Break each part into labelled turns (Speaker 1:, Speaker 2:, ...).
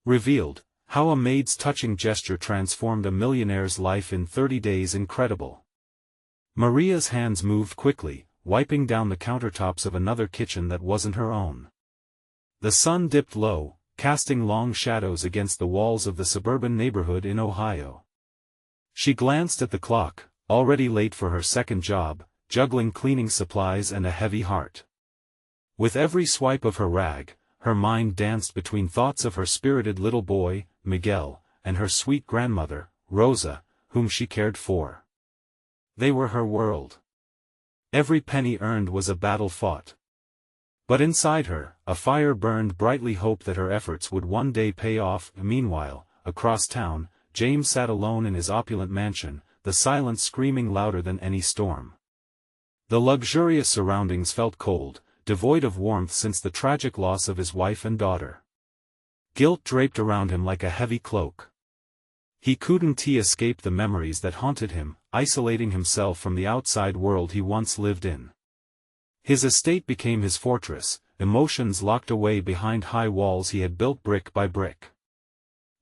Speaker 1: Revealed, how a maid's touching gesture transformed a millionaire's life in 30 days. Incredible. Maria's hands moved quickly, wiping down the countertops of another kitchen that wasn't her own. The sun dipped low, casting long shadows against the walls of the suburban neighborhood in Ohio. She glanced at the clock, already late for her second job, juggling cleaning supplies and a heavy heart. With every swipe of her rag, her mind danced between thoughts of her spirited little boy, Miguel, and her sweet grandmother, Rosa, whom she cared for. They were her world. Every penny earned was a battle fought. But inside her, a fire burned brightly, hope that her efforts would one day pay off. Meanwhile, across town, James sat alone in his opulent mansion, the silence screaming louder than any storm. The luxurious surroundings felt cold, devoid of warmth since the tragic loss of his wife and daughter. Guilt draped around him like a heavy cloak. He couldn't escape the memories that haunted him, isolating himself from the outside world he once lived in. His estate became his fortress, emotions locked away behind high walls he had built brick by brick.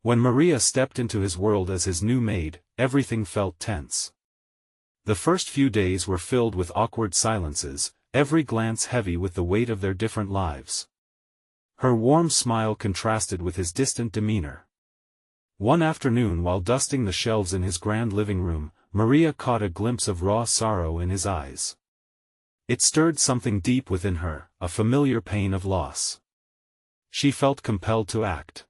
Speaker 1: When Maria stepped into his world as his new maid, everything felt tense. The first few days were filled with awkward silences, every glance heavy with the weight of their different lives. Her warm smile contrasted with his distant demeanor. One afternoon, while dusting the shelves in his grand living room, Maria caught a glimpse of raw sorrow in his eyes. It stirred something deep within her, a familiar pain of loss. She felt compelled to act.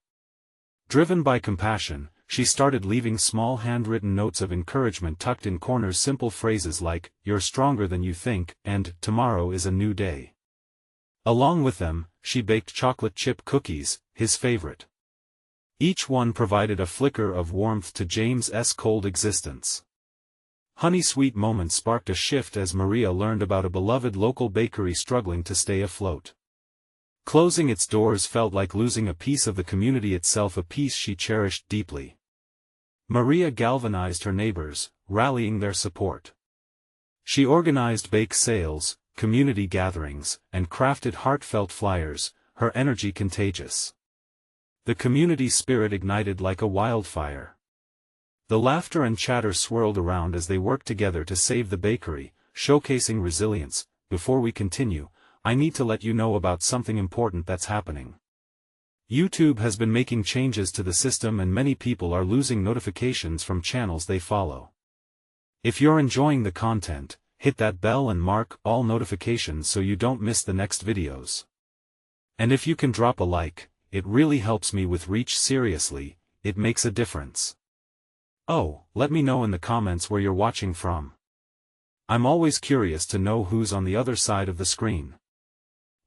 Speaker 1: Driven by compassion, she started leaving small handwritten notes of encouragement tucked in corners, simple phrases like, "You're stronger than you think," and "Tomorrow is a new day." Along with them, she baked chocolate chip cookies, his favorite. Each one provided a flicker of warmth to James's cold existence. Honey-sweet moments sparked a shift as Maria learned about a beloved local bakery struggling to stay afloat. Closing its doors felt like losing a piece of the community itself, a piece she cherished deeply. Maria galvanized her neighbors, rallying their support. She organized bake sales, community gatherings, and crafted heartfelt flyers, her energy contagious. The community spirit ignited like a wildfire. The laughter and chatter swirled around as they worked together to save the bakery, showcasing resilience. Before we continue, I need to let you know about something important that's happening. YouTube has been making changes to the system and many people are losing notifications from channels they follow. If you're enjoying the content, hit that bell and mark all notifications so you don't miss the next videos. And if you can drop a like, it really helps me with reach. Seriously, it makes a difference. Oh, let me know in the comments where you're watching from. I'm always curious to know who's on the other side of the screen.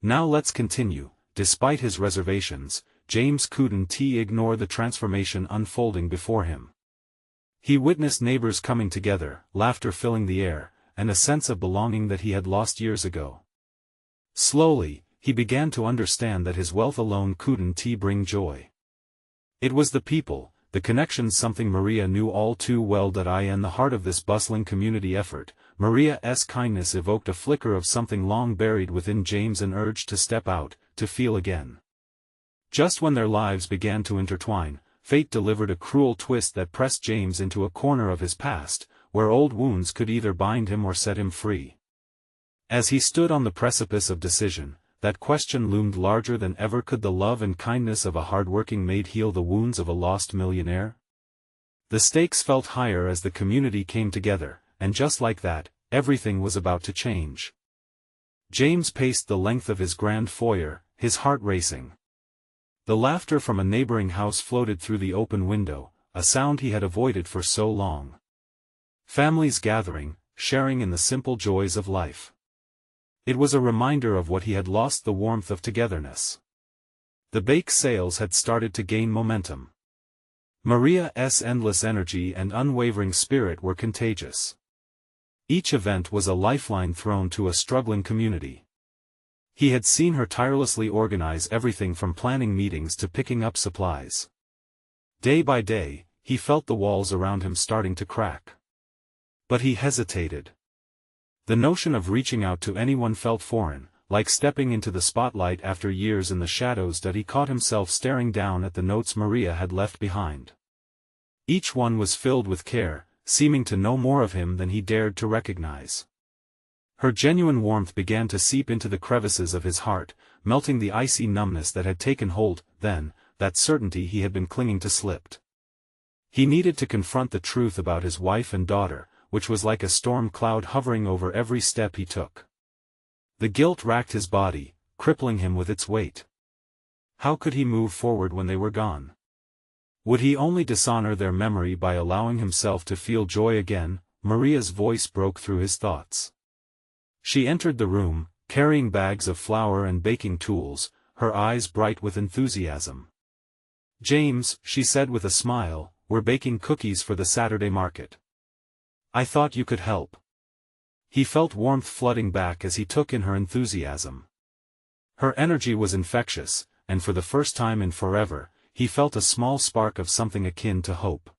Speaker 1: Now let's continue. Despite his reservations, James couldn't ignore the transformation unfolding before him. He witnessed neighbors coming together, laughter filling the air, and a sense of belonging that he had lost years ago. Slowly, he began to understand that his wealth alone couldn't bring joy. It was the people, the connections, something Maria knew all too well. In the heart of this bustling community effort, Maria's kindness evoked a flicker of something long buried within James, an urge to step out, to feel again. Just when their lives began to intertwine, fate delivered a cruel twist that pressed James into a corner of his past, where old wounds could either bind him or set him free. As he stood on the precipice of decision, that question loomed larger than ever: could the love and kindness of a hard-working maid heal the wounds of a lost millionaire? The stakes felt higher as the community came together, and just like that, everything was about to change. James paced the length of his grand foyer, his heart racing. The laughter from a neighboring house floated through the open window, a sound he had avoided for so long. Families gathering, sharing in the simple joys of life. It was a reminder of what he had lost: the warmth of togetherness. The bake sales had started to gain momentum. Maria's endless energy and unwavering spirit were contagious. Each event was a lifeline thrown to a struggling community. He had seen her tirelessly organize everything from planning meetings to picking up supplies. Day by day, he felt the walls around him starting to crack. But he hesitated. The notion of reaching out to anyone felt foreign, like stepping into the spotlight after years in the shadows, that he caught himself staring down at the notes Maria had left behind. Each one was filled with care, seeming to know more of him than he dared to recognize. Her genuine warmth began to seep into the crevices of his heart, melting the icy numbness that had taken hold. Then, that certainty he had been clinging to slipped. He needed to confront the truth about his wife and daughter, which was like a storm cloud hovering over every step he took. The guilt racked his body, crippling him with its weight. How could he move forward when they were gone? Would he only dishonor their memory by allowing himself to feel joy again? Maria's voice broke through his thoughts. She entered the room, carrying bags of flour and baking tools, her eyes bright with enthusiasm. "James," she said with a smile, "we're baking cookies for the Saturday market. I thought you could help." He felt warmth flooding back as he took in her enthusiasm. Her energy was infectious, and for the first time in forever, he felt a small spark of something akin to hope.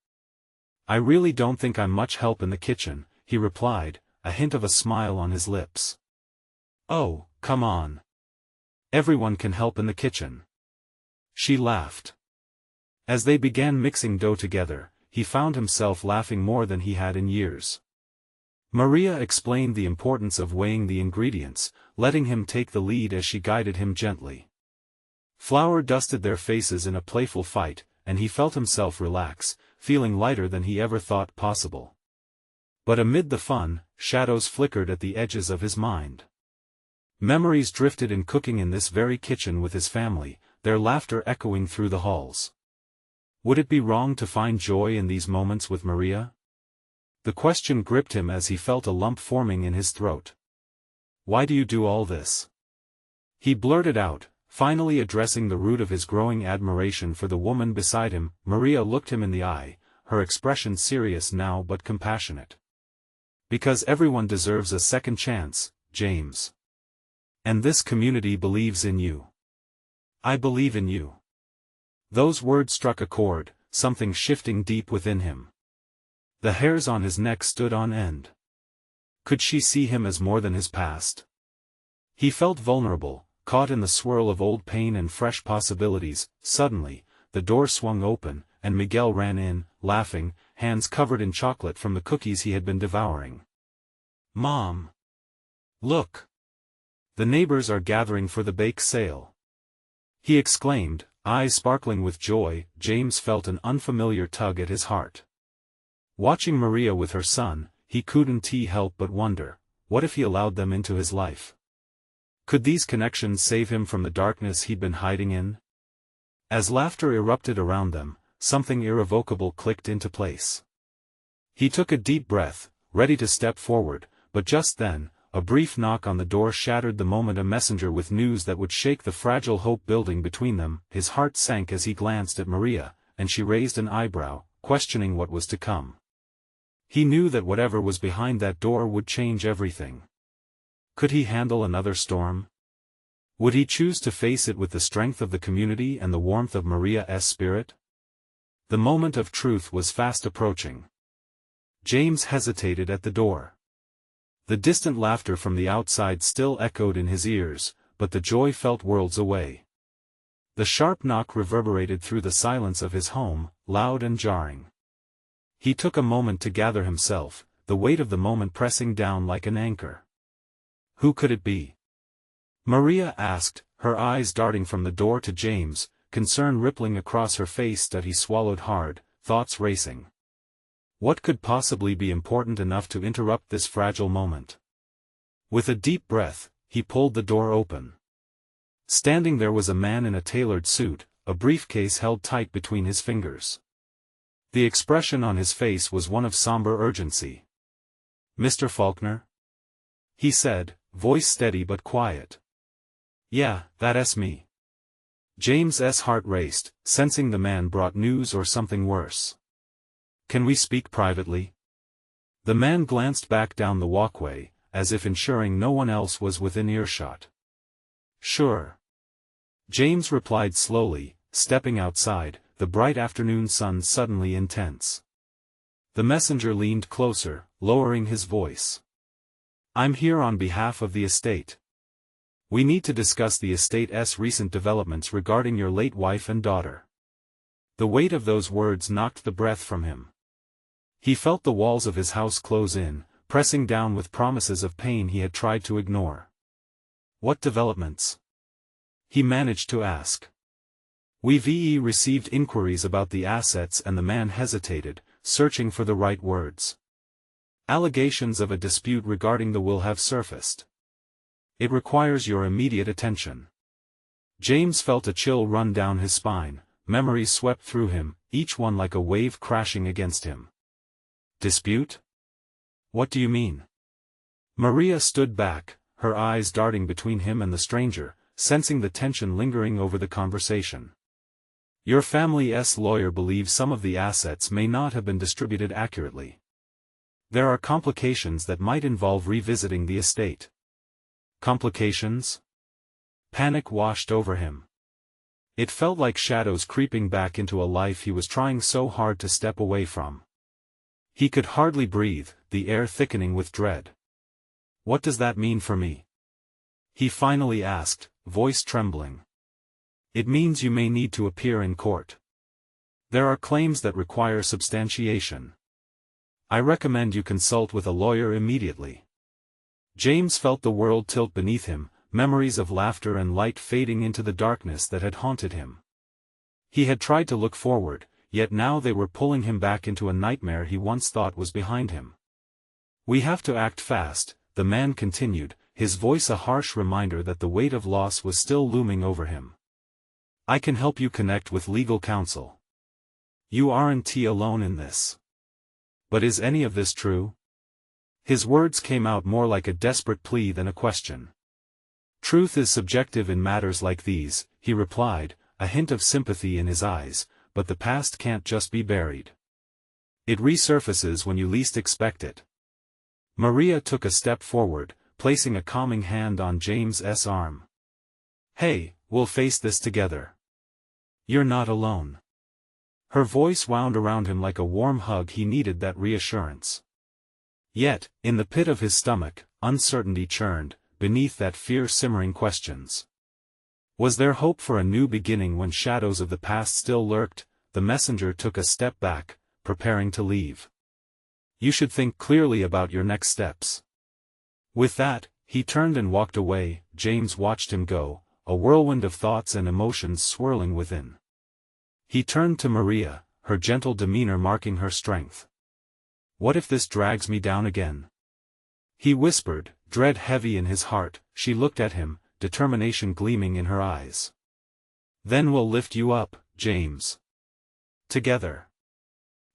Speaker 1: "I really don't think I'm much help in the kitchen," he replied, a hint of a smile on his lips. "Oh, come on. Everyone can help in the kitchen." She laughed. As they began mixing dough together, he found himself laughing more than he had in years. Maria explained the importance of weighing the ingredients, letting him take the lead as she guided him gently. Flour dusted their faces in a playful fight, and he felt himself relax, feeling lighter than he ever thought possible. But amid the fun, shadows flickered at the edges of his mind. Memories drifted in cooking in this very kitchen with his family, their laughter echoing through the halls. Would it be wrong to find joy in these moments with Maria? The question gripped him as he felt a lump forming in his throat. "Why do you do all this?" he blurted out, finally addressing the root of his growing admiration for the woman beside him. Maria looked him in the eye, her expression serious now but compassionate. "Because everyone deserves a second chance, James. And this community believes in you." "I believe in you." Those words struck a chord, something shifting deep within him. The hairs on his neck stood on end. Could she see him as more than his past? He felt vulnerable, caught in the swirl of old pain and fresh possibilities. Suddenly, the door swung open, and Miguel ran in, laughing, hands covered in chocolate from the cookies he had been devouring. "Mom! Look! The neighbors are gathering for the bake sale," he exclaimed, eyes sparkling with joy. James felt an unfamiliar tug at his heart. Watching Maria with her son, he couldn't help but wonder, what if he allowed them into his life? Could these connections save him from the darkness he'd been hiding in? As laughter erupted around them, something irrevocable clicked into place. He took a deep breath, ready to step forward, but just then, a brief knock on the door shattered the moment. A messenger with news that would shake the fragile hope building between them. His heart sank as he glanced at Maria, and she raised an eyebrow, questioning what was to come. He knew that whatever was behind that door would change everything. Could he handle another storm? Would he choose to face it with the strength of the community and the warmth of Maria's spirit? The moment of truth was fast approaching. James hesitated at the door. The distant laughter from the outside still echoed in his ears, but the joy felt worlds away. The sharp knock reverberated through the silence of his home, loud and jarring. He took a moment to gather himself, the weight of the moment pressing down like an anchor. Who could it be? Maria asked, her eyes darting from the door to James, concern rippling across her face. That he swallowed hard, thoughts racing. What could possibly be important enough to interrupt this fragile moment? With a deep breath, he pulled the door open. Standing there was a man in a tailored suit, a briefcase held tight between his fingers. The expression on his face was one of somber urgency. "Mr. Faulkner?" he said, voice steady but quiet. "Yeah, that's me." James's heart raced, sensing the man brought news or something worse. "Can we speak privately?" The man glanced back down the walkway, as if ensuring no one else was within earshot. "Sure." James replied slowly, stepping outside, the bright afternoon sun suddenly intense. The messenger leaned closer, lowering his voice. "I'm here on behalf of the estate. We need to discuss the estate's recent developments regarding your late wife and daughter. The weight of those words knocked the breath from him. He felt the walls of his house close in, pressing down with promises of pain he had tried to ignore. What developments? He managed to ask. We've received inquiries about the assets, and the man hesitated, searching for the right words. Allegations of a dispute regarding the will have surfaced. It requires your immediate attention. James felt a chill run down his spine, memories swept through him, each one like a wave crashing against him. Dispute? What do you mean? Maria stood back, her eyes darting between him and the stranger, sensing the tension lingering over the conversation. Your family's lawyer believes some of the assets may not have been distributed accurately. There are complications that might involve revisiting the estate. Complications? Panic washed over him. It felt like shadows creeping back into a life he was trying so hard to step away from. He could hardly breathe, the air thickening with dread. What does that mean for me? He finally asked, voice trembling. It means you may need to appear in court. There are claims that require substantiation. I recommend you consult with a lawyer immediately. James felt the world tilt beneath him, memories of laughter and light fading into the darkness that had haunted him. He had tried to look forward, yet now they were pulling him back into a nightmare he once thought was behind him. We have to act fast, the man continued, his voice a harsh reminder that the weight of loss was still looming over him. I can help you connect with legal counsel. You aren't alone in this. But is any of this true? His words came out more like a desperate plea than a question. Truth is subjective in matters like these, he replied, a hint of sympathy in his eyes, but the past can't just be buried. It resurfaces when you least expect it. Maria took a step forward, placing a calming hand on James's arm. Hey, we'll face this together. You're not alone. Her voice wound around him like a warm hug. He needed that reassurance. Yet, in the pit of his stomach, uncertainty churned, beneath that fear simmering questions. Was there hope for a new beginning when shadows of the past still lurked? The messenger took a step back, preparing to leave. You should think clearly about your next steps. With that, he turned and walked away. James watched him go, a whirlwind of thoughts and emotions swirling within. He turned to Maria, her gentle demeanor marking her strength. What if this drags me down again? He whispered, dread heavy in his heart. She looked at him, determination gleaming in her eyes. Then we'll lift you up, James. Together.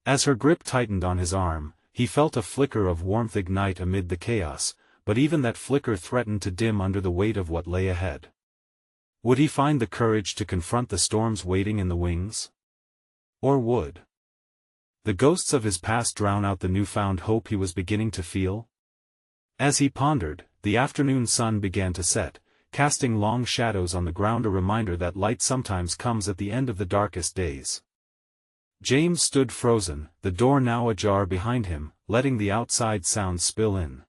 Speaker 1: As her grip tightened on his arm, he felt a flicker of warmth ignite amid the chaos, but even that flicker threatened to dim under the weight of what lay ahead. Would he find the courage to confront the storms waiting in the wings? Or would the ghosts of his past drown out the newfound hope he was beginning to feel? As he pondered, the afternoon sun began to set, casting long shadows on the ground, a reminder that light sometimes comes at the end of the darkest days. James stood frozen, the door now ajar behind him, letting the outside sounds spill in.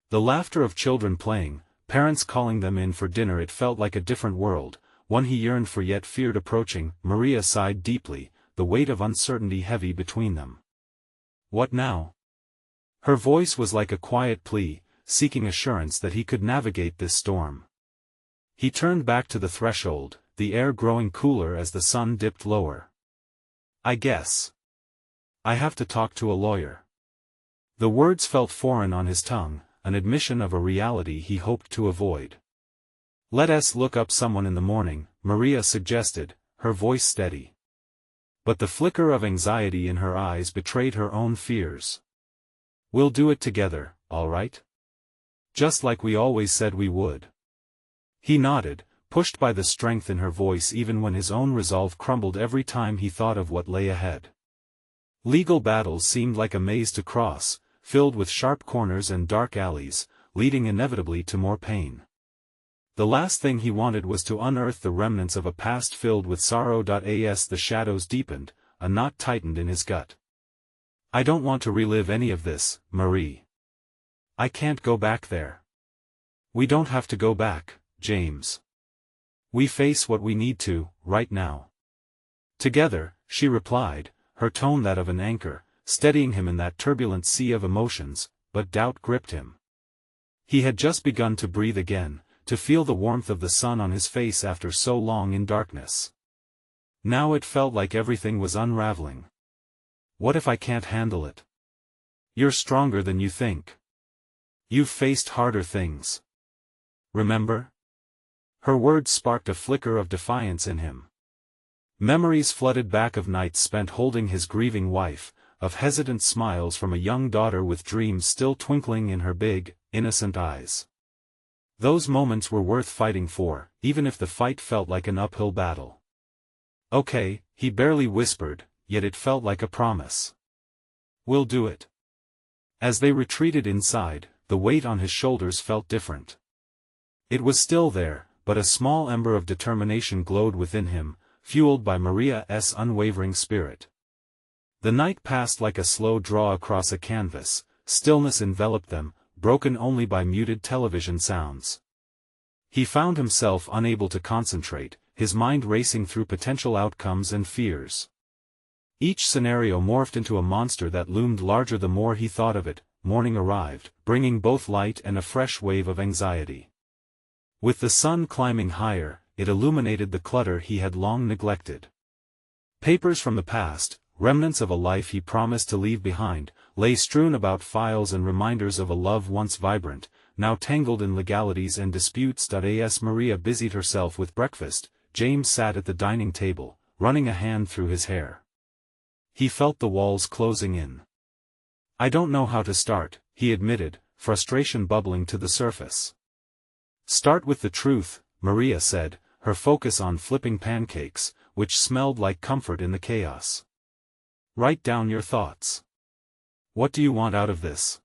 Speaker 1: The laughter of children playing, parents calling them in for dinner. It felt like a different world, one he yearned for yet feared approaching. Maria sighed deeply, the weight of uncertainty heavy between them. What now? Her voice was like a quiet plea, seeking assurance that he could navigate this storm. He turned back to the threshold, the air growing cooler as the sun dipped lower. I guess I have to talk to a lawyer. The words felt foreign on his tongue, an admission of a reality he hoped to avoid. Let us look up someone in the morning, Maria suggested, her voice steady. But the flicker of anxiety in her eyes betrayed her own fears. We'll do it together, all right? Just like we always said we would. He nodded, pushed by the strength in her voice even when his own resolve crumbled every time he thought of what lay ahead. Legal battles seemed like a maze to cross, filled with sharp corners and dark alleys, leading inevitably to more pain. The last thing he wanted was to unearth the remnants of a past filled with sorrow. As the shadows deepened, a knot tightened in his gut. I don't want to relive any of this, Marie. I can't go back there. We don't have to go back, James. We face what we need to, right now. Together, she replied, her tone that of an anchor, steadying him in that turbulent sea of emotions, but doubt gripped him. He had just begun to breathe again, to feel the warmth of the sun on his face after so long in darkness. Now it felt like everything was unraveling. What if I can't handle it? You're stronger than you think. You've faced harder things. Remember? Her words sparked a flicker of defiance in him. Memories flooded back of nights spent holding his grieving wife, of hesitant smiles from a young daughter with dreams still twinkling in her big, innocent eyes. Those moments were worth fighting for, even if the fight felt like an uphill battle. Okay, he barely whispered, yet it felt like a promise. We'll do it. As they retreated inside, the weight on his shoulders felt different. It was still there, but a small ember of determination glowed within him, fueled by Maria's unwavering spirit. The night passed like a slow draw across a canvas, stillness enveloped them, broken only by muted television sounds. He found himself unable to concentrate, his mind racing through potential outcomes and fears. Each scenario morphed into a monster that loomed larger the more he thought of it. Morning arrived, bringing both light and a fresh wave of anxiety. With the sun climbing higher, it illuminated the clutter he had long neglected. Papers from the past, remnants of a life he promised to leave behind, lay strewn about, files and reminders of a love once vibrant, now tangled in legalities and disputes. As Maria busied herself with breakfast, James sat at the dining table, running a hand through his hair. He felt the walls closing in. I don't know how to start, he admitted, frustration bubbling to the surface. Start with the truth, Maria said, her focus on flipping pancakes, which smelled like comfort in the chaos. Write down your thoughts. What do you want out of this?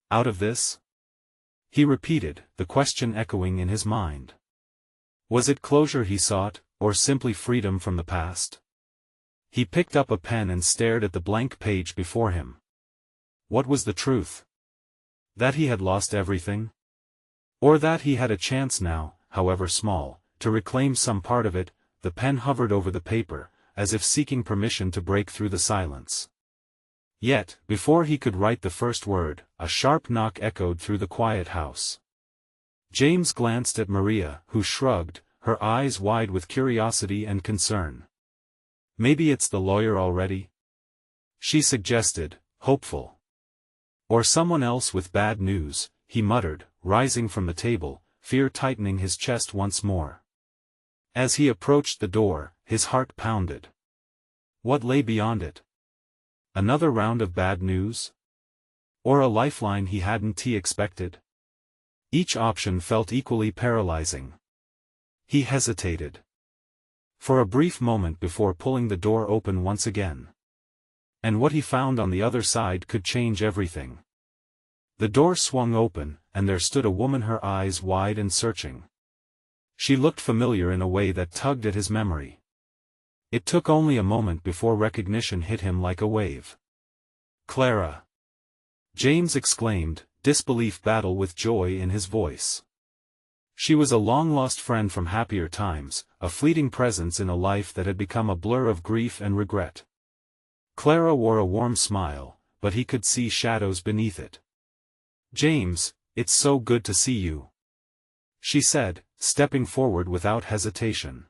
Speaker 1: Out of this? He repeated, the question echoing in his mind. Was it closure he sought, or simply freedom from the past? He picked up a pen and stared at the blank page before him. What was the truth? That he had lost everything? Or that he had a chance now, however small, to reclaim some part of it? The pen hovered over the paper, as if seeking permission to break through the silence. Yet, before he could write the first word, a sharp knock echoed through the quiet house. James glanced at Maria, who shrugged, her eyes wide with curiosity and concern. Maybe it's the lawyer already? She suggested, hopeful. Or someone else with bad news, he muttered, rising from the table, fear tightening his chest once more. As he approached the door, his heart pounded. What lay beyond it? Another round of bad news? Or a lifeline he hadn't expected? Each option felt equally paralyzing. He hesitated. For a brief moment before pulling the door open once again. And what he found on the other side could change everything. The door swung open, and there stood a woman, her eyes wide and searching. She looked familiar in a way that tugged at his memory. It took only a moment before recognition hit him like a wave. Clara! James exclaimed, disbelief battle with joy in his voice. She was a long-lost friend from happier times, a fleeting presence in a life that had become a blur of grief and regret. Clara wore a warm smile, but he could see shadows beneath it. James, it's so good to see you, she said, stepping forward without hesitation.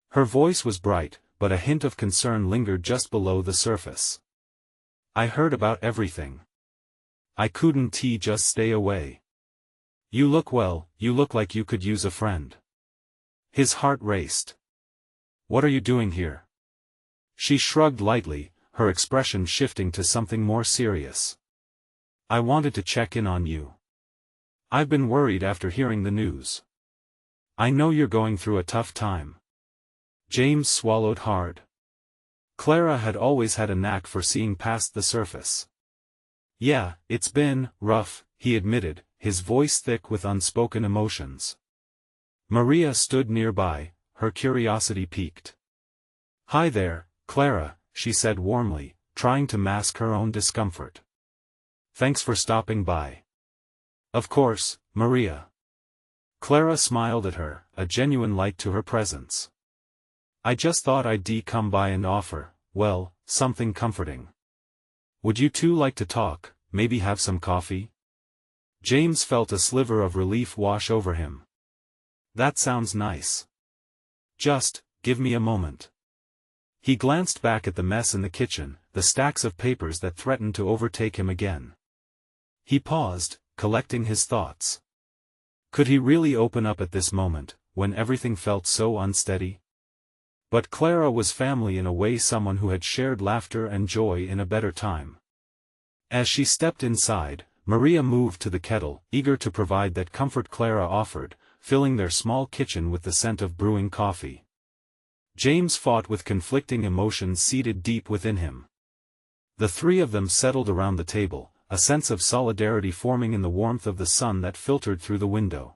Speaker 1: Her voice was bright, but a hint of concern lingered just below the surface. I heard about everything. I couldn't just stay away. You look well, you look like you could use a friend. His heart raced. What are you doing here? She shrugged lightly, her expression shifting to something more serious. I wanted to check in on you. I've been worried after hearing the news. I know you're going through a tough time. James swallowed hard. Clara had always had a knack for seeing past the surface. Yeah, it's been rough, he admitted, his voice thick with unspoken emotions. Maria stood nearby, her curiosity piqued. Hi there, Clara, she said warmly, trying to mask her own discomfort. Thanks for stopping by. Of course, Maria. Clara smiled at her, a genuine light to her presence. I just thought I'd come by and offer, well, something comforting. Would you two like to talk, maybe have some coffee? James felt a sliver of relief wash over him. That sounds nice. Just, give me a moment. He glanced back at the mess in the kitchen, the stacks of papers that threatened to overtake him again. He paused, collecting his thoughts. Could he really open up at this moment, when everything felt so unsteady? But Clara was family in a way, someone who had shared laughter and joy in a better time. As she stepped inside, Maria moved to the kettle, eager to provide that comfort Clara offered, filling their small kitchen with the scent of brewing coffee. James fought with conflicting emotions seated deep within him. The three of them settled around the table, a sense of solidarity forming in the warmth of the sun that filtered through the window.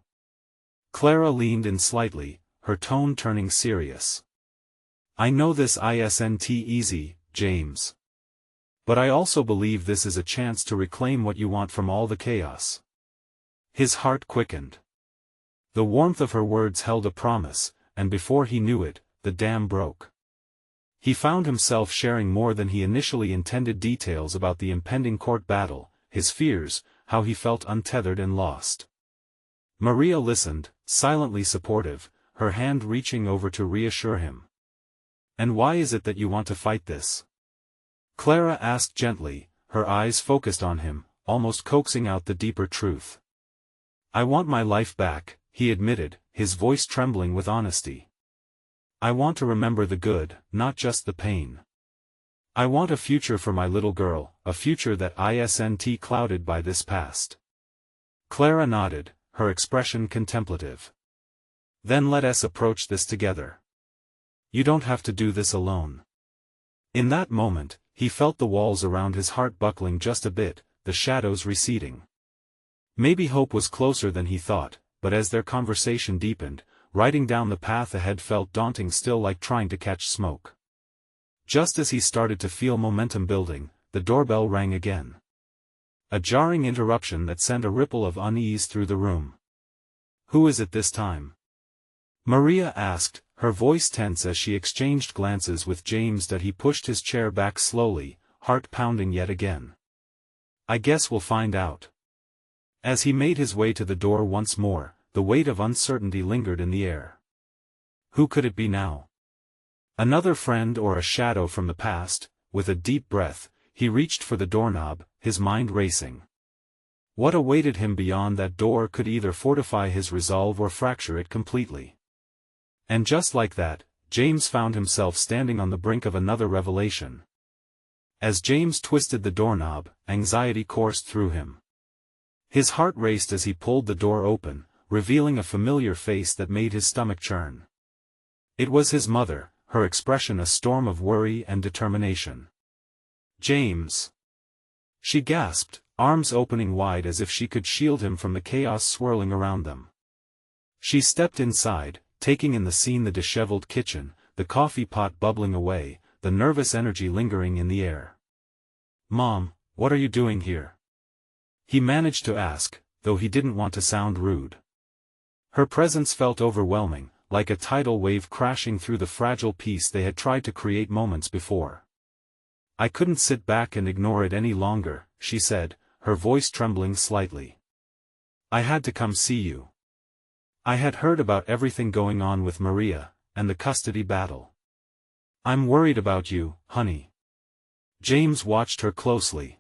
Speaker 1: Clara leaned in slightly, her tone turning serious. I know this isn't easy, James. But I also believe this is a chance to reclaim what you want from all the chaos. His heart quickened. The warmth of her words held a promise, and before he knew it, the dam broke. He found himself sharing more than he initially intended, details about the impending court battle, his fears, how he felt untethered and lost. Maria listened, silently supportive, her hand reaching over to reassure him. And why is it that you want to fight this? Clara asked gently, her eyes focused on him, almost coaxing out the deeper truth. I want my life back, he admitted, his voice trembling with honesty. I want to remember the good, not just the pain. I want a future for my little girl, a future that isn't clouded by this past. Clara nodded, her expression contemplative. Then let us approach this together. You don't have to do this alone. In that moment, he felt the walls around his heart buckling just a bit, the shadows receding. Maybe hope was closer than he thought, but as their conversation deepened, riding down the path ahead felt daunting, still like trying to catch smoke. Just as he started to feel momentum building, the doorbell rang again. A jarring interruption that sent a ripple of unease through the room. Who is it this time? Maria asked, her voice tense as she exchanged glances with James. That he pushed his chair back slowly, heart pounding yet again. I guess we'll find out. As he made his way to the door once more, the weight of uncertainty lingered in the air. Who could it be now? Another friend or a shadow from the past? With a deep breath, he reached for the doorknob, his mind racing. What awaited him beyond that door could either fortify his resolve or fracture it completely. And just like that, James found himself standing on the brink of another revelation. As James twisted the doorknob, anxiety coursed through him. His heart raced as he pulled the door open, revealing a familiar face that made his stomach churn. It was his mother, her expression a storm of worry and determination. James! She gasped, arms opening wide as if she could shield him from the chaos swirling around them. She stepped inside, taking in the scene: the disheveled kitchen, the coffee pot bubbling away, the nervous energy lingering in the air. Mom, what are you doing here? He managed to ask, though he didn't want to sound rude. Her presence felt overwhelming, like a tidal wave crashing through the fragile peace they had tried to create moments before. I couldn't sit back and ignore it any longer, she said, her voice trembling slightly. I had to come see you. I had heard about everything going on with Maria, and the custody battle. I'm worried about you, honey. James watched her closely.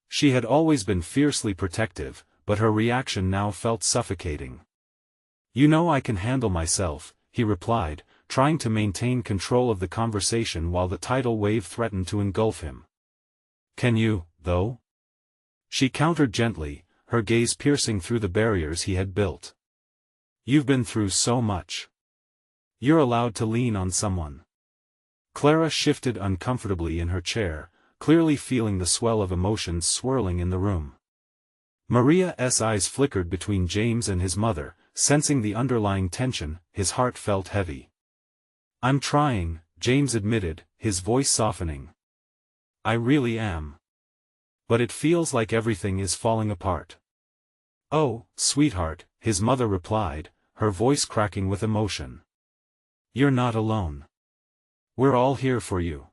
Speaker 1: She had always been fiercely protective, but her reaction now felt suffocating. You know I can handle myself, he replied, trying to maintain control of the conversation while the tidal wave threatened to engulf him. Can you, though? She countered gently, her gaze piercing through the barriers he had built. You've been through so much. You're allowed to lean on someone. Clara shifted uncomfortably in her chair, clearly feeling the swell of emotions swirling in the room. Maria's eyes flickered between James and his mother, sensing the underlying tension. His heart felt heavy. I'm trying, James admitted, his voice softening. I really am. But it feels like everything is falling apart. Oh, sweetheart, his mother replied, her voice cracking with emotion. You're not alone. We're all here for you.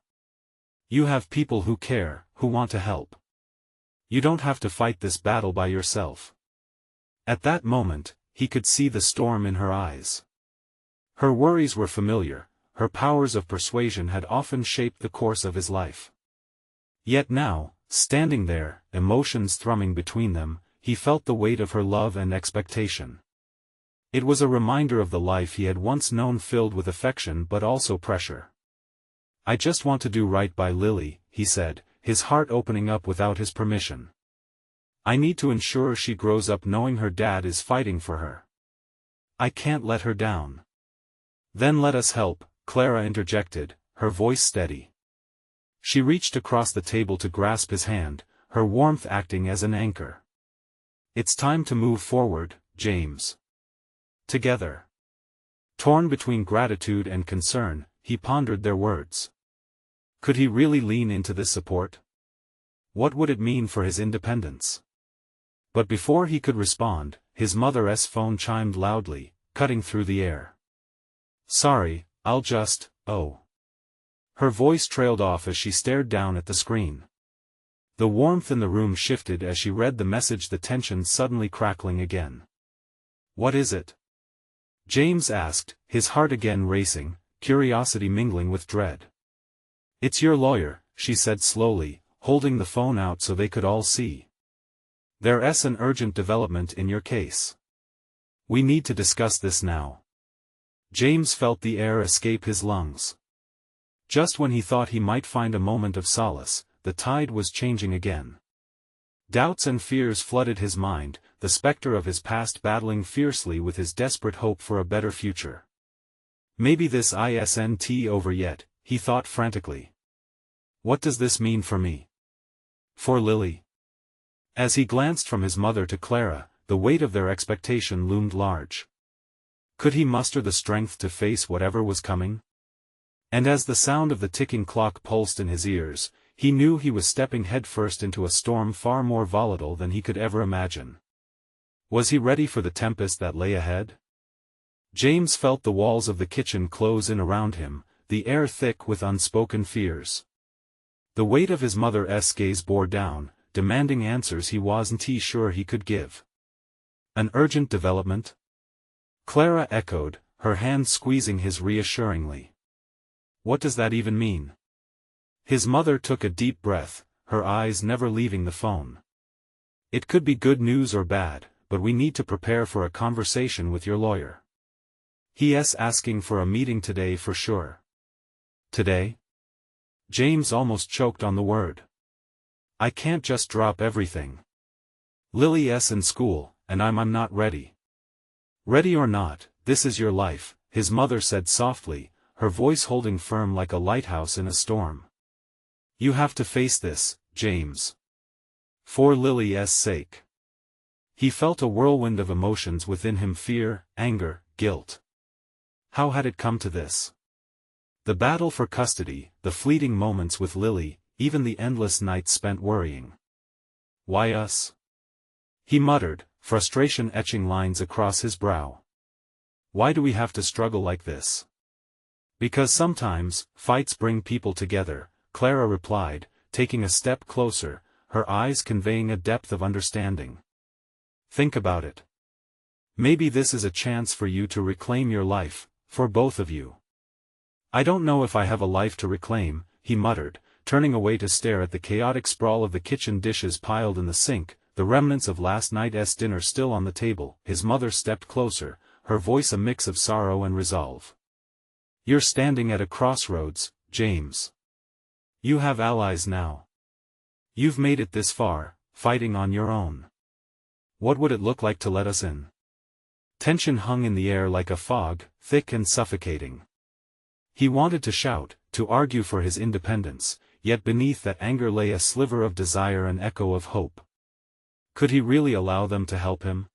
Speaker 1: You have people who care, who want to help. You don't have to fight this battle by yourself. At that moment, he could see the storm in her eyes. Her worries were familiar, her powers of persuasion had often shaped the course of his life. Yet now, standing there, emotions thrumming between them, he felt the weight of her love and expectation. It was a reminder of the life he had once known, filled with affection but also pressure. I just want to do right by Lily, he said, his heart opening up without his permission. I need to ensure she grows up knowing her dad is fighting for her. I can't let her down. Then let us help, Clara interjected, her voice steady. She reached across the table to grasp his hand, her warmth acting as an anchor. It's time to move forward, James. Together. Torn between gratitude and concern, he pondered their words. Could he really lean into this support? What would it mean for his independence? But before he could respond, his mother's phone chimed loudly, cutting through the air. Sorry, I'll just, oh. Her voice trailed off as she stared down at the screen. The warmth in the room shifted as she read the message, the tension suddenly crackling again. What is it? James asked, his heart again racing, curiosity mingling with dread. It's your lawyer, she said slowly, holding the phone out so they could all see. There's an urgent development in your case. We need to discuss this now. James felt the air escape his lungs. Just when he thought he might find a moment of solace, the tide was changing again. Doubts and fears flooded his mind, the specter of his past battling fiercely with his desperate hope for a better future. Maybe this isn't over yet, he thought frantically. What does this mean for me? For Lily? As he glanced from his mother to Clara, the weight of their expectation loomed large. Could he muster the strength to face whatever was coming? And as the sound of the ticking clock pulsed in his ears, he knew he was stepping headfirst into a storm far more volatile than he could ever imagine. Was he ready for the tempest that lay ahead? James felt the walls of the kitchen close in around him, the air thick with unspoken fears. The weight of his mother's gaze bore down, demanding answers he wasn't sure he could give. An urgent development? Clara echoed, her hand squeezing his reassuringly. What does that even mean? His mother took a deep breath, her eyes never leaving the phone. It could be good news or bad, but we need to prepare for a conversation with your lawyer. He's asking for a meeting today for sure. Today? James almost choked on the word. I can't just drop everything. Lily's in school, and I'm not ready. Ready or not, this is your life, his mother said softly, her voice holding firm like a lighthouse in a storm. You have to face this, James. For Lily's sake. He felt a whirlwind of emotions within him, fear, anger, guilt. How had it come to this? The battle for custody, the fleeting moments with Lily, even the endless nights spent worrying. Why us? He muttered, frustration etching lines across his brow. Why do we have to struggle like this? Because sometimes, fights bring people together, Clara replied, taking a step closer, her eyes conveying a depth of understanding. Think about it. Maybe this is a chance for you to reclaim your life, for both of you. I don't know if I have a life to reclaim, he muttered, turning away to stare at the chaotic sprawl of the kitchen dishes piled in the sink, the remnants of last night's dinner still on the table. His mother stepped closer, her voice a mix of sorrow and resolve. You're standing at a crossroads, James. You have allies now. You've made it this far, fighting on your own. What would it look like to let us in? Tension hung in the air like a fog, thick and suffocating. He wanted to shout, to argue for his independence, yet beneath that anger lay a sliver of desire, an echo of hope. Could he really allow them to help him?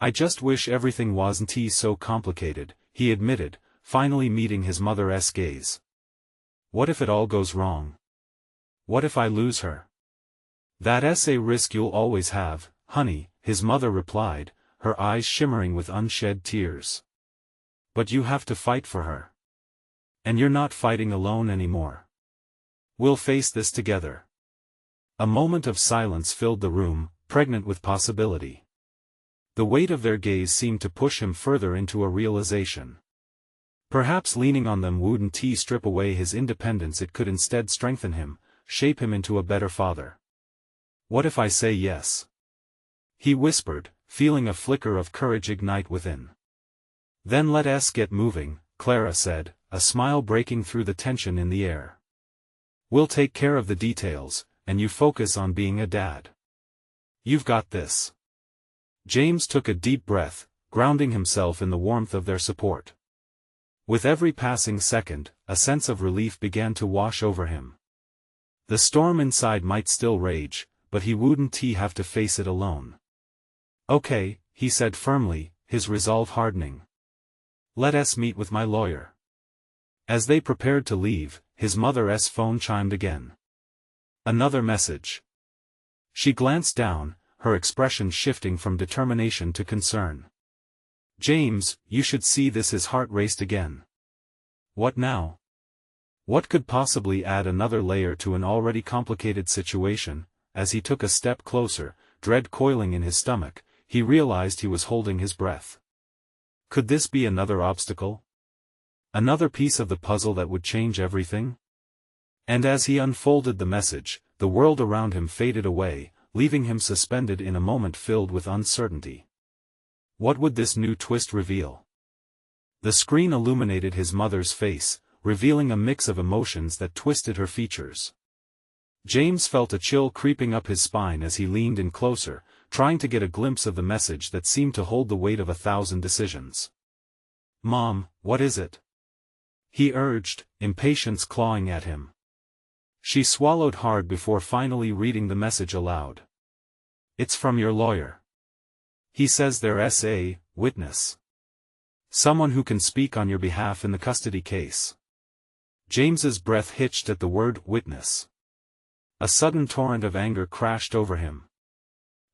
Speaker 1: I just wish everything wasn't so complicated, he admitted, finally meeting his mother's gaze. What if it all goes wrong? What if I lose her? That's a risk you'll always have, honey, his mother replied, her eyes shimmering with unshed tears. But you have to fight for her. And you're not fighting alone anymore. We'll face this together. A moment of silence filled the room, pregnant with possibility. The weight of their gaze seemed to push him further into a realization. Perhaps leaning on them wouldn't strip away his independence, it could instead strengthen him, shape him into a better father. What if I say yes? He whispered, feeling a flicker of courage ignite within. Then let us get moving, Clara said, a smile breaking through the tension in the air. We'll take care of the details, and you focus on being a dad. You've got this. James took a deep breath, grounding himself in the warmth of their support. With every passing second, a sense of relief began to wash over him. The storm inside might still rage, but he wouldn't have to face it alone. Okay, he said firmly, his resolve hardening. Let us meet with my lawyer. As they prepared to leave, his mother's phone chimed again. Another message. She glanced down, her expression shifting from determination to concern. James, you should see this. His heart raced again. What now? What could possibly add another layer to an already complicated situation? As he took a step closer, dread coiling in his stomach, he realized he was holding his breath. Could this be another obstacle? Another piece of the puzzle that would change everything? And as he unfolded the message, the world around him faded away, leaving him suspended in a moment filled with uncertainty. What would this new twist reveal? The screen illuminated his mother's face, revealing a mix of emotions that twisted her features. James felt a chill creeping up his spine as he leaned in closer, trying to get a glimpse of the message that seemed to hold the weight of 1,000 decisions. Mom, what is it? He urged, impatience clawing at him. She swallowed hard before finally reading the message aloud. It's from your lawyer. He says there's a witness. Someone who can speak on your behalf in the custody case. James's breath hitched at the word witness. A sudden torrent of anger crashed over him.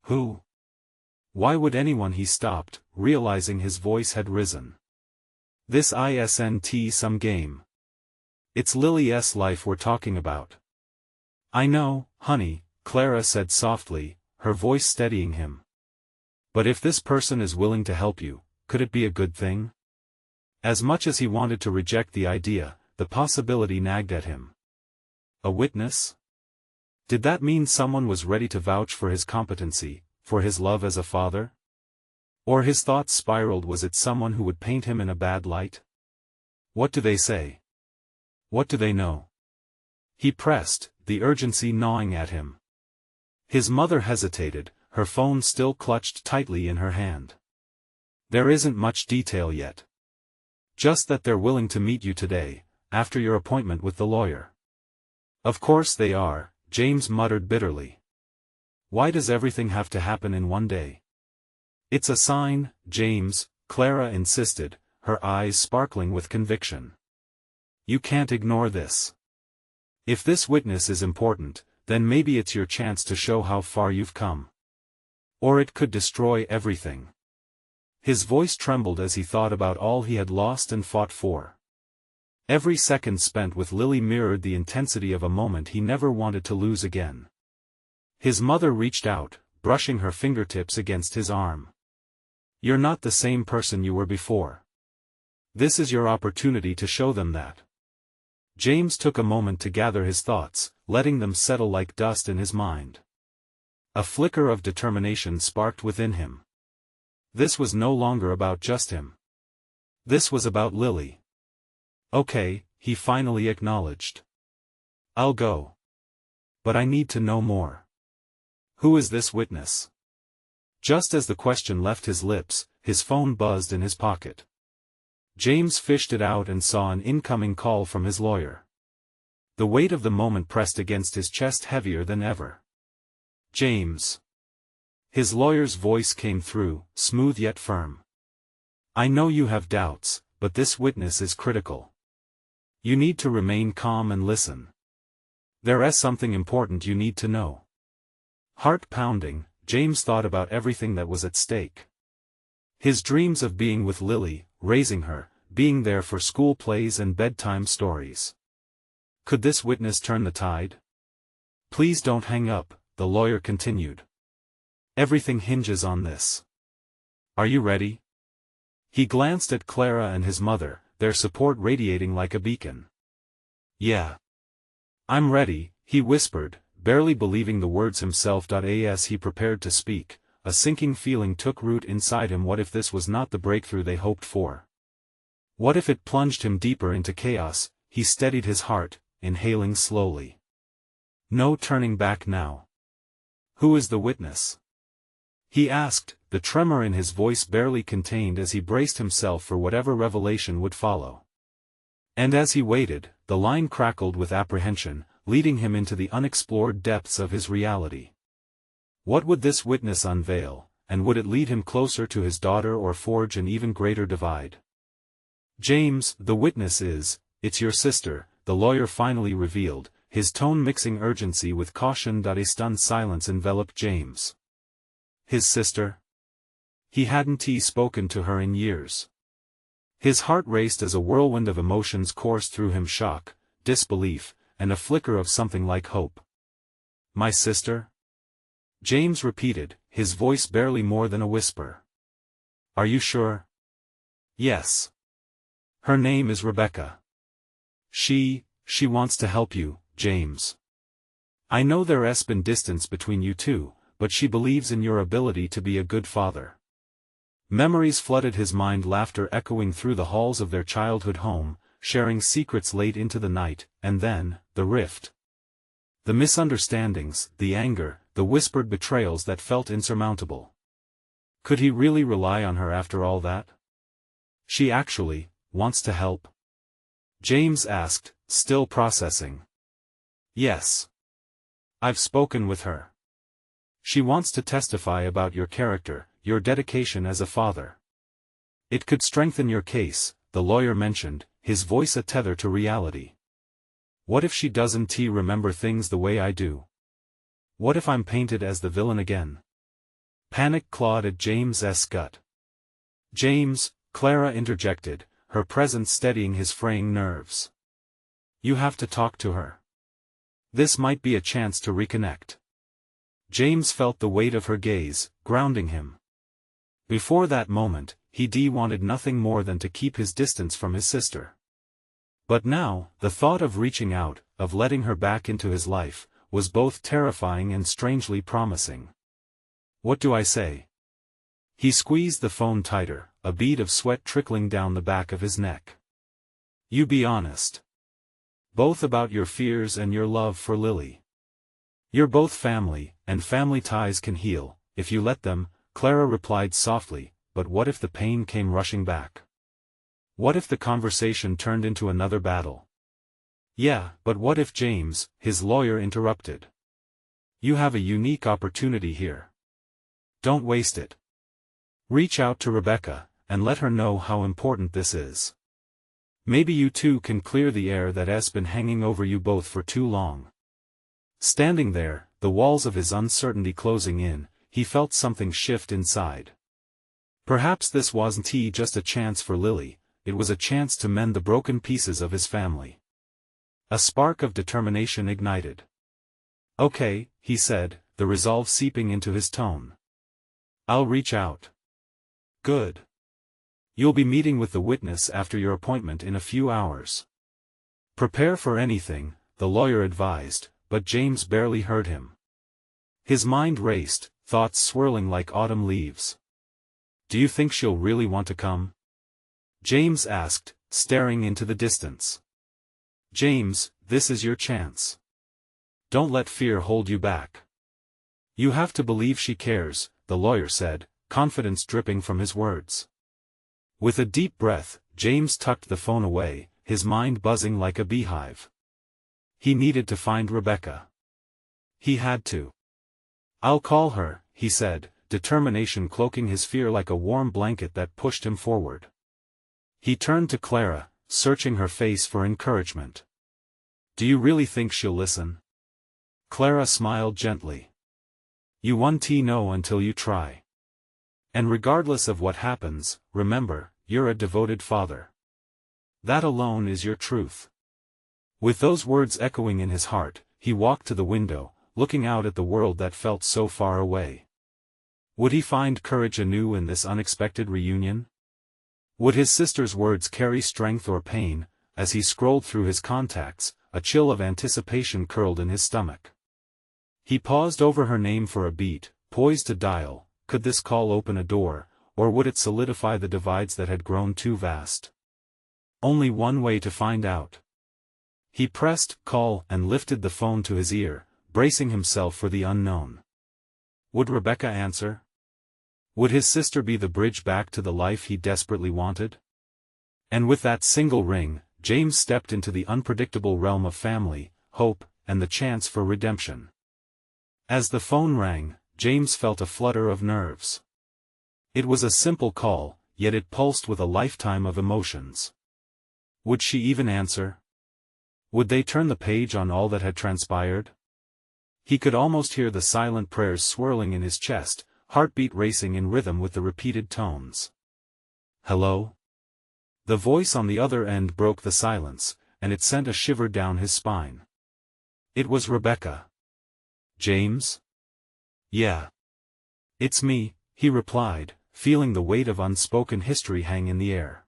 Speaker 1: Who? Why would anyone? He stopped, realizing his voice had risen. This isn't some game. It's Lily's life we're talking about. I know, honey, Clara said softly, her voice steadying him. But if this person is willing to help you, could it be a good thing? As much as he wanted to reject the idea, the possibility nagged at him. A witness? Did that mean someone was ready to vouch for his competency, for his love as a father? Or his thoughts spiraled, was it someone who would paint him in a bad light? What do they say? What do they know? He pressed, the urgency gnawing at him. His mother hesitated, her phone still clutched tightly in her hand. There isn't much detail yet. Just that they're willing to meet you today, after your appointment with the lawyer. Of course they are, James muttered bitterly. Why does everything have to happen in one day? It's a sign, James, Clara insisted, her eyes sparkling with conviction. You can't ignore this. If this witness is important, then maybe it's your chance to show how far you've come. Or it could destroy everything. His voice trembled as he thought about all he had lost and fought for. Every second spent with Lily mirrored the intensity of a moment he never wanted to lose again. His mother reached out, brushing her fingertips against his arm. You're not the same person you were before. This is your opportunity to show them that. James took a moment to gather his thoughts, letting them settle like dust in his mind. A flicker of determination sparked within him. This was no longer about just him. This was about Lily. Okay, he finally acknowledged. I'll go. But I need to know more. Who is this witness? Just as the question left his lips, his phone buzzed in his pocket. James fished it out and saw an incoming call from his lawyer. The weight of the moment pressed against his chest heavier than ever. James. His lawyer's voice came through, smooth yet firm. I know you have doubts, but this witness is critical. You need to remain calm and listen. There is something important you need to know. Heart pounding, James thought about everything that was at stake. His dreams of being with Lily, raising her, being there for school plays and bedtime stories. Could this witness turn the tide? Please don't hang up, the lawyer continued. Everything hinges on this. Are you ready? He glanced at Clara and his mother, their support radiating like a beacon. Yeah. I'm ready, he whispered, barely believing the words himself. As he prepared to speak, a sinking feeling took root inside him. What if this was not the breakthrough they hoped for? What if it plunged him deeper into chaos? He steadied his heart, inhaling slowly. No turning back now. Who is the witness? He asked, the tremor in his voice barely contained as he braced himself for whatever revelation would follow. And as he waited, the line crackled with apprehension, leading him into the unexplored depths of his reality. What would this witness unveil, and would it lead him closer to his daughter or forge an even greater divide? James, the witness is, it's your sister, the lawyer finally revealed, his tone mixing urgency with caution. A stunned silence enveloped James. His sister? He hadn't spoken to her in years. His heart raced as a whirlwind of emotions coursed through him: shock, disbelief, and a flicker of something like hope. My sister? James repeated, his voice barely more than a whisper. Are you sure? Yes. Her name is Rebecca. She wants to help you, James. I know there's been distance between you two, but she believes in your ability to be a good father. Memories flooded his mind, laughter echoing through the halls of their childhood home, sharing secrets late into the night, and then, the rift. The misunderstandings, the anger, the whispered betrayals that felt insurmountable. Could he really rely on her after all that? She actually wants to help? James asked, still processing. Yes. I've spoken with her. She wants to testify about your character, your dedication as a father. It could strengthen your case, the lawyer mentioned, his voice a tether to reality. What if she doesn't remember things the way I do? What if I'm painted as the villain again? Panic clawed at James's gut. James, Clara interjected, her presence steadying his fraying nerves. You have to talk to her. This might be a chance to reconnect. James felt the weight of her gaze, grounding him. Before that moment, he wanted nothing more than to keep his distance from his sister. But now, the thought of reaching out, of letting her back into his life, was both terrifying and strangely promising. What do I say? He squeezed the phone tighter, a bead of sweat trickling down the back of his neck. You be honest. Both about your fears and your love for Lily. You're both family, and family ties can heal, if you let them, Clara replied softly, but what if the pain came rushing back? What if the conversation turned into another battle? Yeah, but what if James, his lawyer interrupted. You have a unique opportunity here. Don't waste it. Reach out to Rebecca, and let her know how important this is. Maybe you two can clear the air that has been hanging over you both for too long. Standing there, the walls of his uncertainty closing in, he felt something shift inside. Perhaps this wasn't just a chance for Lily, it was a chance to mend the broken pieces of his family. A spark of determination ignited. Okay, he said, the resolve seeping into his tone. I'll reach out. Good. You'll be meeting with the witness after your appointment in a few hours. Prepare for anything, the lawyer advised, but James barely heard him. His mind raced, thoughts swirling like autumn leaves. Do you think she'll really want to come? James asked, staring into the distance. James, this is your chance. Don't let fear hold you back. You have to believe she cares, the lawyer said, confidence dripping from his words. With a deep breath, James tucked the phone away, his mind buzzing like a beehive. He needed to find Rebecca. He had to. I'll call her, he said, determination cloaking his fear like a warm blanket that pushed him forward. He turned to Clara, searching her face for encouragement. Do you really think she'll listen? Clara smiled gently. You won't know until you try. And regardless of what happens, remember, you're a devoted father. That alone is your truth. With those words echoing in his heart, he walked to the window, looking out at the world that felt so far away. Would he find courage anew in this unexpected reunion? Would his sister's words carry strength or pain? As he scrolled through his contacts, a chill of anticipation curled in his stomach. He paused over her name for a beat, poised to dial. Could this call open a door, or would it solidify the divides that had grown too vast? Only one way to find out. He pressed call and lifted the phone to his ear, bracing himself for the unknown. Would Rebecca answer? Would his sister be the bridge back to the life he desperately wanted? And with that single ring, James stepped into the unpredictable realm of family, hope, and the chance for redemption. As the phone rang, James felt a flutter of nerves. It was a simple call, yet it pulsed with a lifetime of emotions. Would she even answer? Would they turn the page on all that had transpired? He could almost hear the silent prayers swirling in his chest, heartbeat racing in rhythm with the repeated tones. Hello? The voice on the other end broke the silence, and it sent a shiver down his spine. It was Rebecca. James? Yeah. It's me, he replied, feeling the weight of unspoken history hang in the air.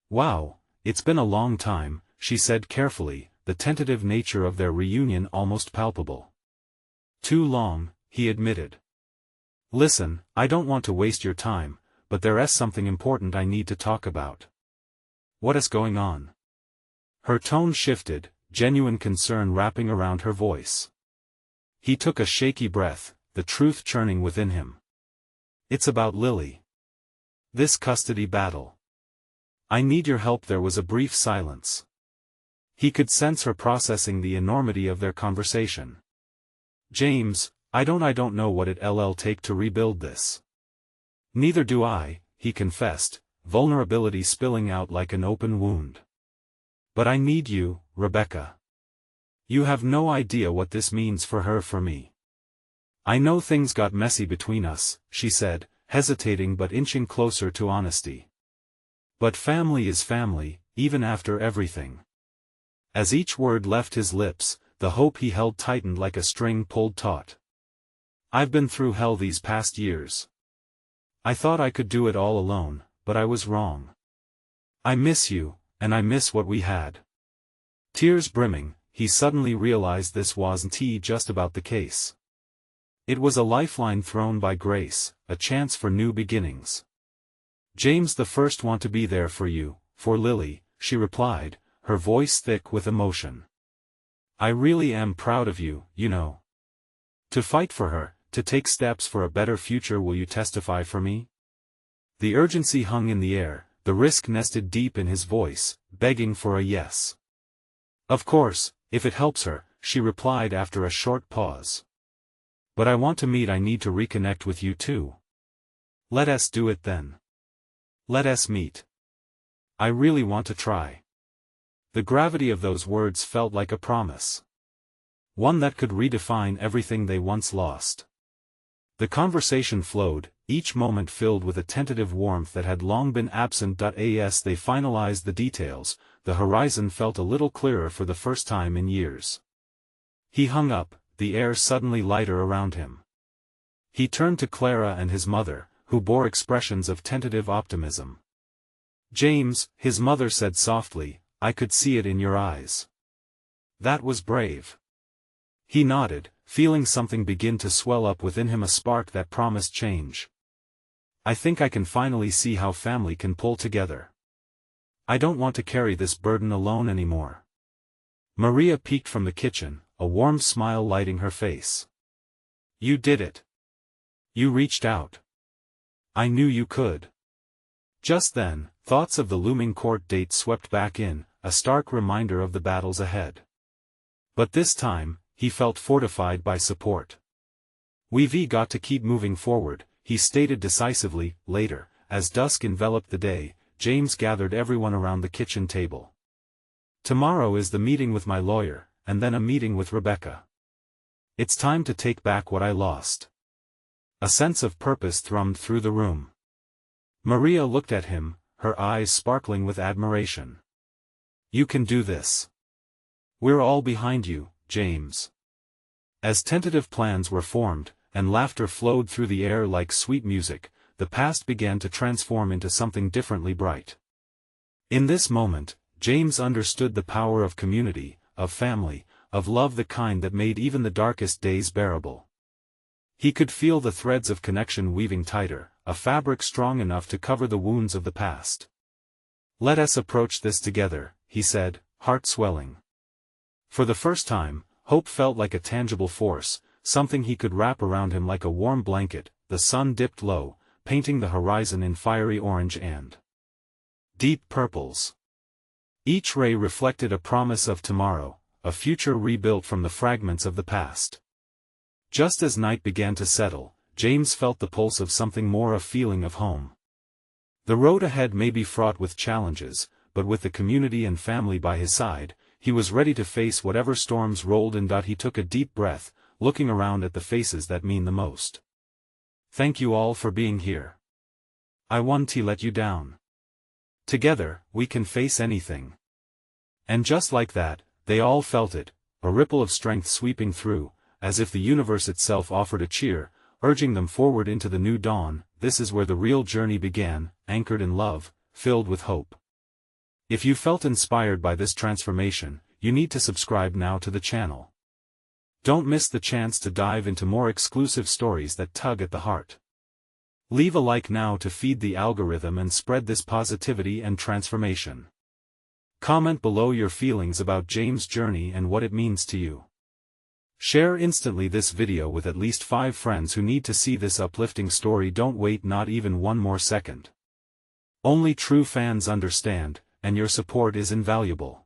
Speaker 1: Wow, it's been a long time, she said carefully, the tentative nature of their reunion almost palpable. Too long, he admitted. Listen, I don't want to waste your time, but there is something important I need to talk about. What is going on? Her tone shifted, genuine concern wrapping around her voice. He took a shaky breath, the truth churning within him. It's about Lily. This custody battle. I need your help. There was a brief silence. He could sense her processing the enormity of their conversation. James, I don't know what it'll take to rebuild this. Neither do I, he confessed, vulnerability spilling out like an open wound. But I need you, Rebecca. You have no idea what this means for her, for me. I know things got messy between us, she said, hesitating but inching closer to honesty. But family is family, even after everything. As each word left his lips, the hope he held tightened like a string pulled taut. I've been through hell these past years. I thought I could do it all alone, but I was wrong. I miss you, and I miss what we had. Tears brimming, he suddenly realized this wasn't just about the case. It was a lifeline thrown by grace, a chance for new beginnings. James the first want to be there for you, for Lily, she replied, her voice thick with emotion. I really am proud of you, you know. To fight for her, to take steps for a better future. Will you testify for me? The urgency hung in the air, the risk nested deep in his voice, begging for a yes. Of course, if it helps her, she replied after a short pause. But I want to meet. I need to reconnect with you too. Let us do it then. Let us meet. I really want to try. The gravity of those words felt like a promise. One that could redefine everything they once lost. The conversation flowed, each moment filled with a tentative warmth that had long been absent. As they finalized the details, the horizon felt a little clearer for the first time in years. He hung up, the air suddenly lighter around him. He turned to Clara and his mother, who bore expressions of tentative optimism. James, his mother said softly, I could see it in your eyes. That was brave. He nodded, feeling something begin to swell up within him, a spark that promised change. I think I can finally see how family can pull together. I don't want to carry this burden alone anymore. Maria peeked from the kitchen, a warm smile lighting her face. You did it. You reached out. I knew you could. Just then, thoughts of the looming court date swept back in, a stark reminder of the battles ahead. But this time, he felt fortified by support. We've got to keep moving forward, he stated decisively. Later, as dusk enveloped the day, James gathered everyone around the kitchen table. Tomorrow is the meeting with my lawyer, and then a meeting with Rebecca. It's time to take back what I lost. A sense of purpose thrummed through the room. Maria looked at him, her eyes sparkling with admiration. "You can do this. We're all behind you, James." As tentative plans were formed, and laughter flowed through the air like sweet music, the past began to transform into something differently bright. In this moment, James understood the power of community, of family, of love, the kind that made even the darkest days bearable. He could feel the threads of connection weaving tighter, a fabric strong enough to cover the wounds of the past. "Let us approach this together," he said, heart swelling. For the first time, hope felt like a tangible force, something he could wrap around him like a warm blanket. The sun dipped low, painting the horizon in fiery orange and deep purples. Each ray reflected a promise of tomorrow, a future rebuilt from the fragments of the past. Just as night began to settle, James felt the pulse of something more, a feeling of home. The road ahead may be fraught with challenges, but with the community and family by his side, he was ready to face whatever storms rolled in. He took a deep breath, looking around at the faces that mean the most. "Thank you all for being here. I won't let you down. Together, we can face anything." And just like that, they all felt it, a ripple of strength sweeping through, as if the universe itself offered a cheer, urging them forward into the new dawn. This is where the real journey began, anchored in love, filled with hope. If you felt inspired by this transformation, you need to subscribe now to the channel. Don't miss the chance to dive into more exclusive stories that tug at the heart. Leave a like now to feed the algorithm and spread this positivity and transformation. Comment below your feelings about James' journey and what it means to you. Share instantly this video with at least 5 friends who need to see this uplifting story. Don't wait not even one more second. Only true fans understand, and your support is invaluable.